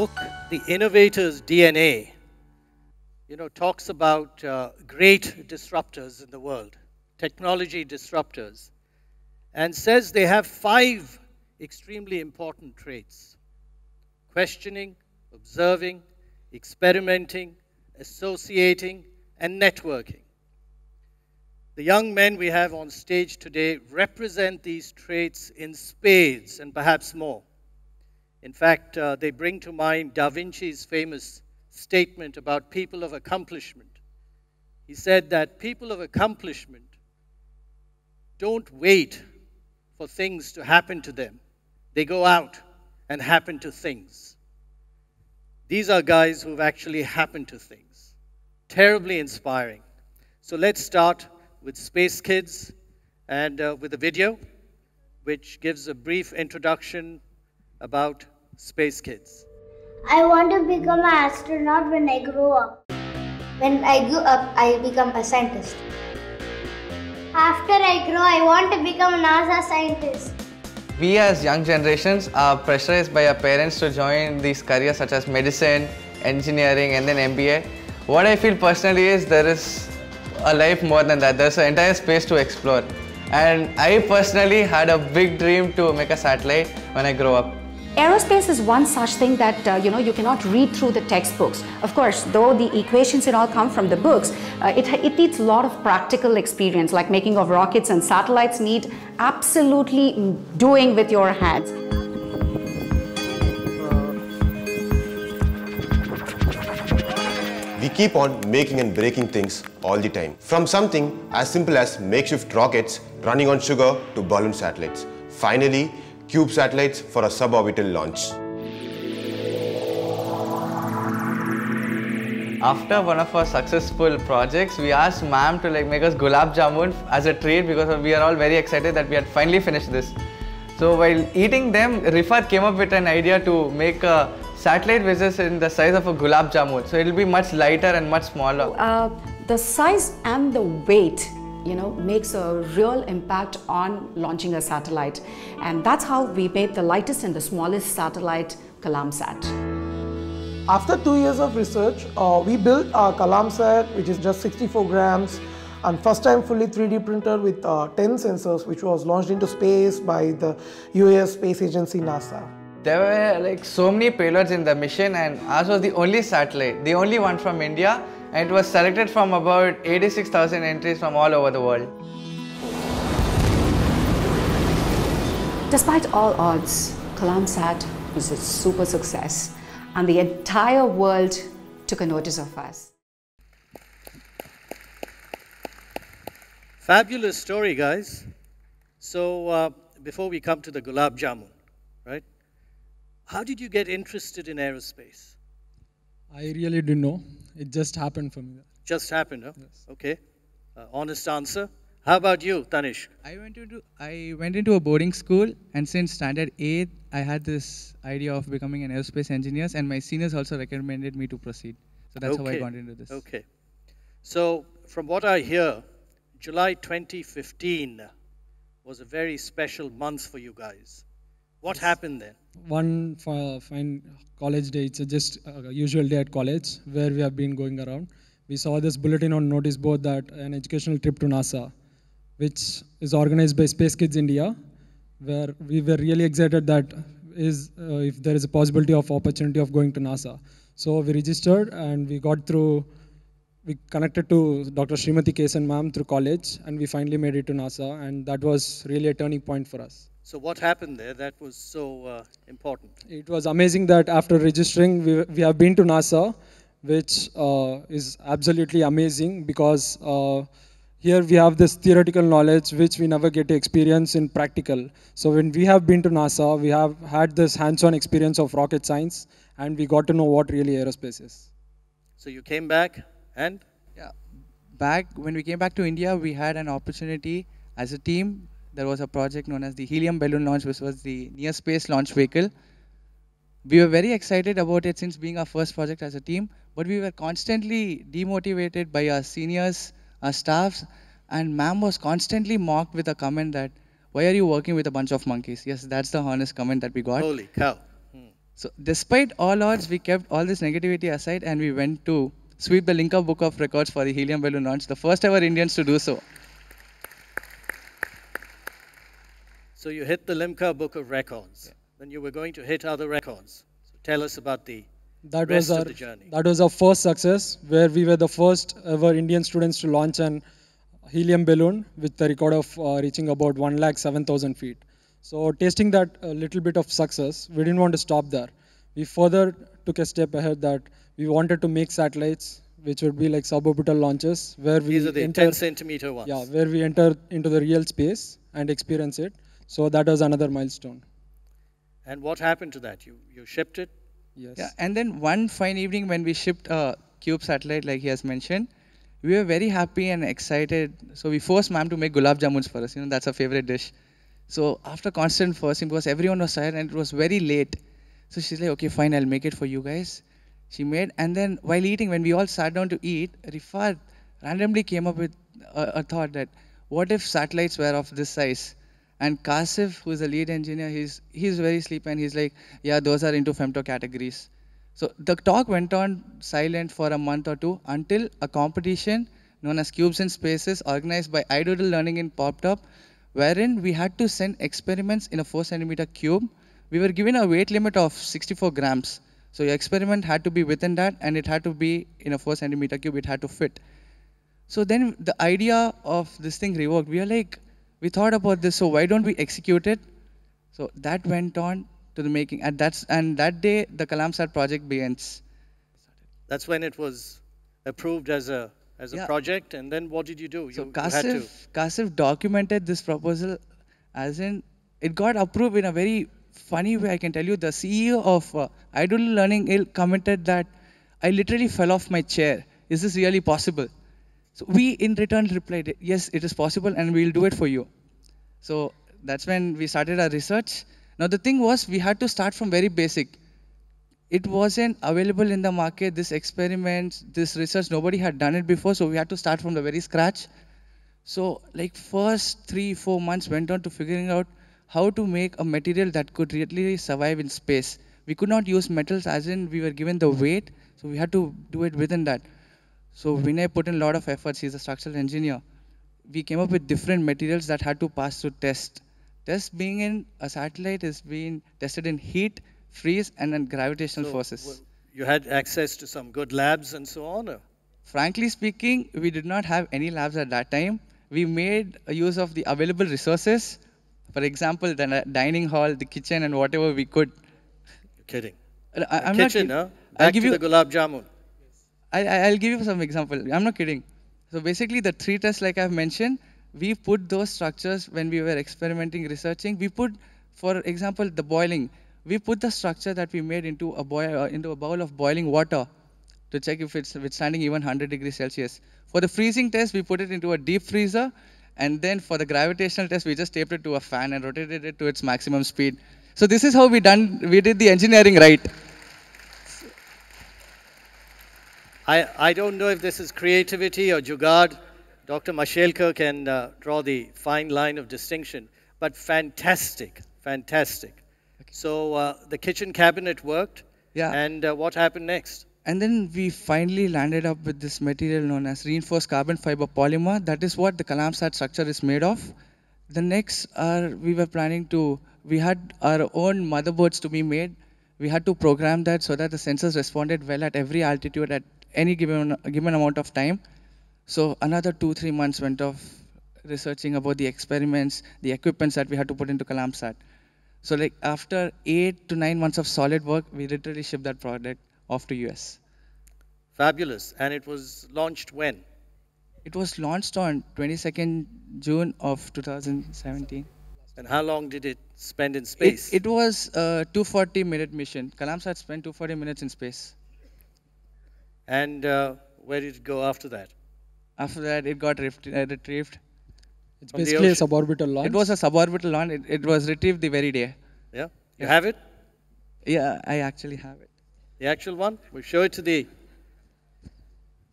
book, The Innovator's DNA, talks about great disruptors in the world, technology disruptors, and says they have 5 extremely important traits: questioning, observing, experimenting, associating, and networking. The young men we have on stage today represent these traits in spades and perhaps more. In fact, they bring to mind Da Vinci's famous statement about people of accomplishment. He said that people of accomplishment don't wait for things to happen to them. They go out and happen to things. These are guys who've actually happened to things. Terribly inspiring. So let's start with SpaceKidz and with a video which gives a brief introduction about SpaceKidz. I want to become an astronaut when I grow up. When I grow up, I become a scientist. After I grow, I want to become a NASA scientist. We as young generations are pressurized by our parents to join these careers such as medicine, engineering and then MBA. What I feel personally is there is a life more than that. There's an entire space to explore. And I personally had a big dream to make a satellite when I grow up. Aerospace is one such thing that you cannot read through the textbooks. Of course, though the equations and all come from the books, it needs a lot of practical experience, like making of rockets and satellites need absolutely doing with your hands. We keep on making and breaking things all the time. From something as simple as makeshift rockets running on sugar to balloon satellites. Finally, cube satellites for a suborbital launch. After one of our successful projects, we asked ma'am to make us gulab jamun as a treat because we are all very excited that we had finally finished this. So while eating them, Rifat came up with an idea to make a satellite which is in the size of a gulab jamun. So it will be much lighter and much smaller. The size and the weight makes a real impact on launching a satellite. And that's how we made the lightest and the smallest satellite, Kalamsat. After 2 years of research, we built our Kalamsat, which is just 64 grams, and first time fully 3D printer with 10 sensors, which was launched into space by the US Space Agency, NASA. There were so many payloads in the mission, and ours was the only satellite, the only one from India. And it was selected from about 86,000 entries from all over the world. Despite all odds, Kalamsat was a super success and the entire world took a notice of us. Fabulous story, guys. So before we come to the gulab jamun, right? How did you get interested in aerospace? I really didn't know. It just happened for me. Just happened, huh? Yes. Okay. Honest answer. How about you, Tanish? I went into a boarding school, and since standard 8, I had this idea of becoming an aerospace engineer, and my seniors also recommended me to proceed. So that's how I got into this. Okay. So from what I hear, July 2015 was a very special month for you guys. What happened then? One fine college day, it's just a usual day at college where we have been going around. We saw this bulletin on notice board that an educational trip to NASA, which is organized by SpaceKidz India, where we were really excited that if there is a possibility of opportunity of going to NASA. So we registered and we connected to Dr. Srimati Kesan ma'am through college, and we finally made it to NASA, and that was really a turning point for us. So what happened there that was so important? It was amazing that after registering, we have been to NASA, which is absolutely amazing because here we have this theoretical knowledge which we never get to experience in practical. So when we have been to NASA, we have had this hands-on experience of rocket science, and we got to know what really aerospace is. So you came back and? Yeah, when we came back to India, we had an opportunity as a team. There was a project known as the helium balloon launch, which was the near space launch vehicle. We were very excited about it since being our first project as a team, but we were constantly demotivated by our seniors, our staffs, and ma'am was constantly mocked with a comment that, why are you working with a bunch of monkeys? Yes, that's the honest comment that we got. Holy cow. So despite all odds, we kept all this negativity aside and we went to sweep the Linka Book of Records for the helium balloon launch, the first ever Indians to do so. So you hit the Limca Book of Records. Then you were going to hit other records. So tell us about the rest of the journey. That was our first success, where we were the first ever Indian students to launch an helium balloon with the record of reaching about 107,000 feet. So tasting that little bit of success, we didn't want to stop there. We further took a step ahead that we wanted to make satellites which would be like suborbital launches, where we These are the 10-centimeter ones. Yeah, where we enter into the real space and experience it. So that was another milestone. And what happened to that? You shipped it? Yes. Yeah, and then one fine evening when we shipped a Cube satellite, like he has mentioned, we were very happy and excited. So we forced ma'am to make gulab jamuns for us. You know, that's our favorite dish. So after constant forcing, because everyone was tired and it was very late. So she's like, okay, fine, I'll make it for you guys. She made, and then while eating, when we all sat down to eat, Rifat randomly came up with a thought that, what if satellites were of this size? And Kasif, who's the lead engineer, he's very sleepy and he's like, yeah, those are into femto categories. So the talk went on silent for a month or two until a competition known as Cubes in Spaces, organized by iDoodle Learning in popped up, wherein we had to send experiments in a 4-centimeter cube. We were given a weight limit of 64 grams. So your experiment had to be within that, and it had to be in a 4-centimeter cube, it had to fit. So then the idea of this thing revoked. We are like, we thought about this, so why don't we execute it? So that went on to the making, and that day the Kalamsat project begins. That's when it was approved as a project, and then what did you do? So Kasif documented this proposal, as in it got approved in a very funny way. I can tell you, the CEO of iDoodle Learning commented that I literally fell off my chair. Is this really possible? So we in return replied, yes, it is possible and we'll do it for you. So that's when we started our research. Now the thing was, we had to start from very basic. It wasn't available in the market, this experiment, this research, nobody had done it before, so we had to start from the very scratch. So like first 3-4 months went on to figuring out how to make a material that could really survive in space. We could not use metals, as in we were given the weight, so we had to do it within that. So Vinay put in a lot of efforts, he's a structural engineer. We came up with different materials that had to pass through test. Test being in a satellite is being tested in heat, freeze, and then gravitational forces. You had access to some good labs and so on? Or? Frankly speaking, we did not have any labs at that time. We made use of the available resources. For example, the dining hall, the kitchen, and whatever we could. You're kidding. I'm kitchen, not, huh? Back to the gulab jamun. I'll give you some example. I'm not kidding. So basically, the 3 tests, like I've mentioned, we put those structures when we were experimenting, researching. We put, for example, the boiling. We put the structure that we made into a bowl of boiling water to check if it's withstanding even 100 degrees Celsius. For the freezing test, we put it into a deep freezer. And then for the gravitational test, we just taped it to a fan and rotated it to its maximum speed. So this is how we did the engineering right. I don't know if this is creativity or jugaad. Dr. Mashelkar can draw the fine line of distinction, but fantastic, fantastic. Okay. So the kitchen cabinet worked, and what happened next? And then we finally landed up with this material known as reinforced carbon fiber polymer. That is what the Kalamsat structure is made of. The next we were planning to, we had our own motherboards to be made. We had to program that so that the sensors responded well at every altitude at any given amount of time. So another 2-3 months went off researching about the experiments, the equipments that we had to put into Kalamsat. So like after 8 to 9 months of solid work, we literally shipped that product off to US. Fabulous. And it was launched when? It was launched on 22nd June of 2017. And how long did it spend in space? It was a 240-minute mission. Kalamsat spent 240 minutes in space. And where did it go after that? After that, it got retrieved. It's basically a suborbital launch. It was a suborbital launch. It was retrieved the very day. Yeah? You have it? Yeah, I actually have it. The actual one? We'll show it to the...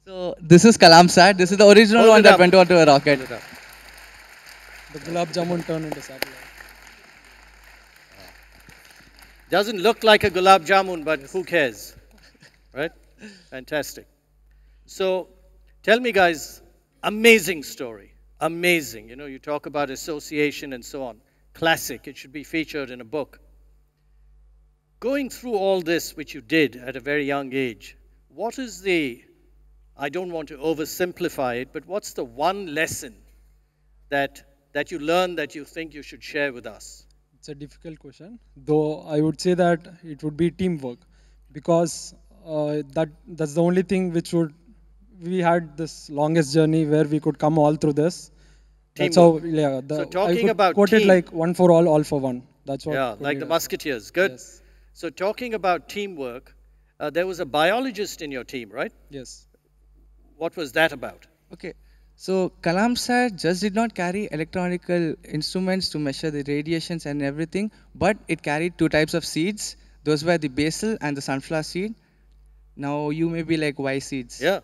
So this is Kalamsat. This is the original one that went onto a rocket. The gulab jamun turned into satellite. Doesn't look like a gulab jamun, but who cares, right? Fantastic. So tell me, guys, amazing story, amazing. You know, you talk about association and so on. Classic, it should be featured in a book. Going through all this, which you did at a very young age, what is the, I don't want to oversimplify it, but what's the one lesson that you learned that you think you should share with us? It's a difficult question, though I would say that it would be teamwork, because that's the only thing which we had this longest journey where we could come all through this. That's Teamwork. how, yeah. So I talking could about quote it team, like one for all for one. That's what. yeah, like the Musketeers. Good. Yes. So talking about teamwork, there was a biologist in your team, right? Yes. What was that about? Okay. So Kalamsat just did not carry electronical instruments to measure the radiations and everything, but it carried two types of seeds. Those were the basil and the sunflower seed. Now you may be like, why seeds? Yeah.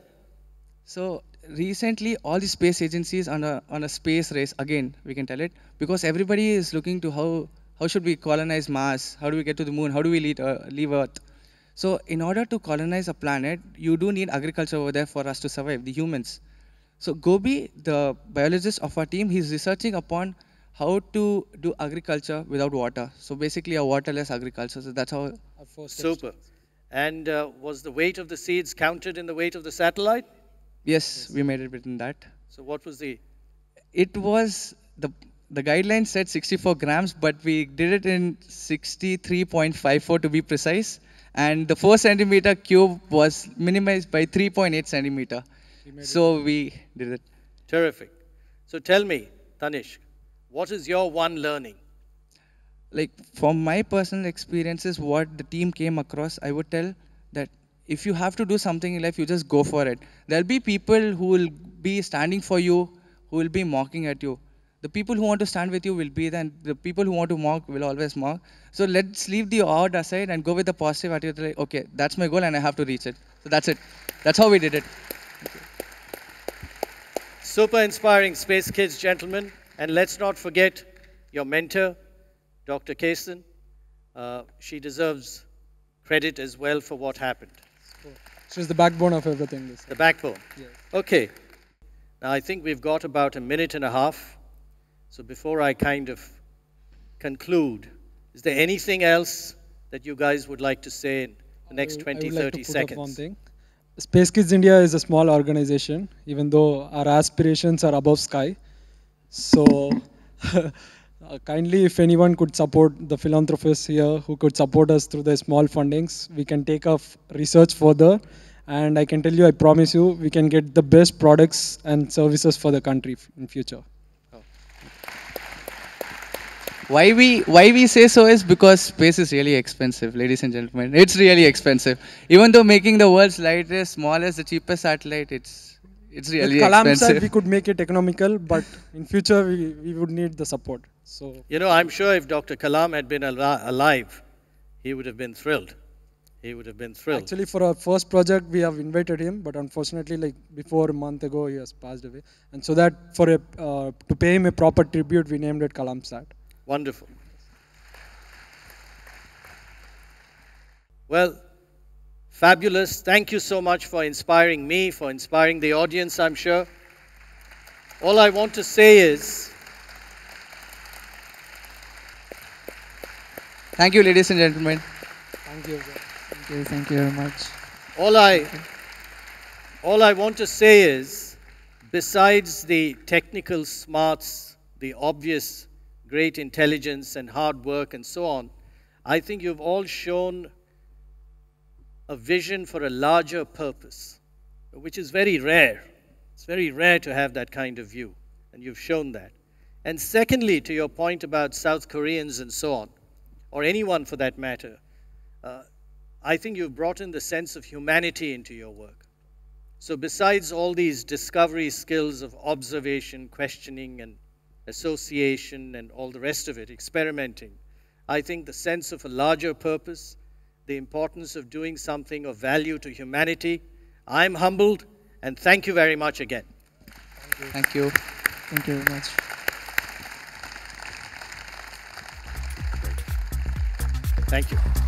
So recently, all the space agencies on a space race, again, we can tell it, because everybody is looking to how should we colonize Mars? How do we get to the moon? How do we leave Earth? So in order to colonize a planet, you do need agriculture over there for us to survive, the humans. So Gobi, the biologist of our team, he's researching upon how to do agriculture without water. So basically a waterless agriculture. So that's how. Super. And was the weight of the seeds counted in the weight of the satellite? Yes, we made it within that. So what was the? It was, the guideline said 64 grams, but we did it in 63.54 to be precise. And the 4 centimeter cube was minimized by 3.8 centimeter. So we did it. Terrific. So tell me, Tanishq, what is your one learning? Like from my personal experiences, what the team came across, I would tell that if you have to do something in life, you just go for it. There'll be people who will be standing for you, who will be mocking at you. The people who want to stand with you will be there, and the people who want to mock will always mock. So let's leave the odd aside and go with the positive attitude. Like, okay, that's my goal and I have to reach it. So that's it. That's how we did it. Super inspiring SpaceKidz, gentlemen. And let's not forget your mentor, Dr. Kason. She deserves credit as well for what happened. She's the backbone of everything. The backbone. Yes. Okay. Now I think we've got about a minute and a half. So before I kind of conclude, is there anything else that you guys would like to say in the next 20, 30 seconds? One thing. SpaceKidz India is a small organization, even though our aspirations are above sky. So kindly, if anyone could support the philanthropists here who could support us through the small fundings, we can take our research further. And I can tell you, I promise you, we can get the best products and services for the country in future. Why we say so is because space is really expensive, ladies and gentlemen. It's really expensive. Even though making the world's lightest, smallest, the cheapest satellite, it's really expensive. Kalamsat, we could make it economical, but in future we would need the support. So you know, I'm sure if Dr. Kalam had been alive, he would have been thrilled. He would have been thrilled. Actually, for our first project, we have invited him, but unfortunately, like before a month ago, he has passed away. And so that to pay him a proper tribute, we named it Kalamsat. Wonderful. Well, fabulous. Thank you so much for inspiring me, for inspiring the audience, I'm sure. All I want to say is, thank you, ladies and gentlemen. Thank you. Thank you very much. All I want to say is, besides the technical smarts, the obvious great intelligence and hard work and so on, I think you've all shown a vision for a larger purpose, which is very rare. It's very rare to have that kind of view, and you've shown that. And secondly, to your point about South Koreans and so on, or anyone for that matter, I think you've brought in the sense of humanity into your work. So besides all these discovery skills of observation, questioning, and association, and all the rest of it, experimenting, I think the sense of a larger purpose, the importance of doing something of value to humanity, I'm humbled, and thank you very much again. Thank you. Thank you very much. Thank you.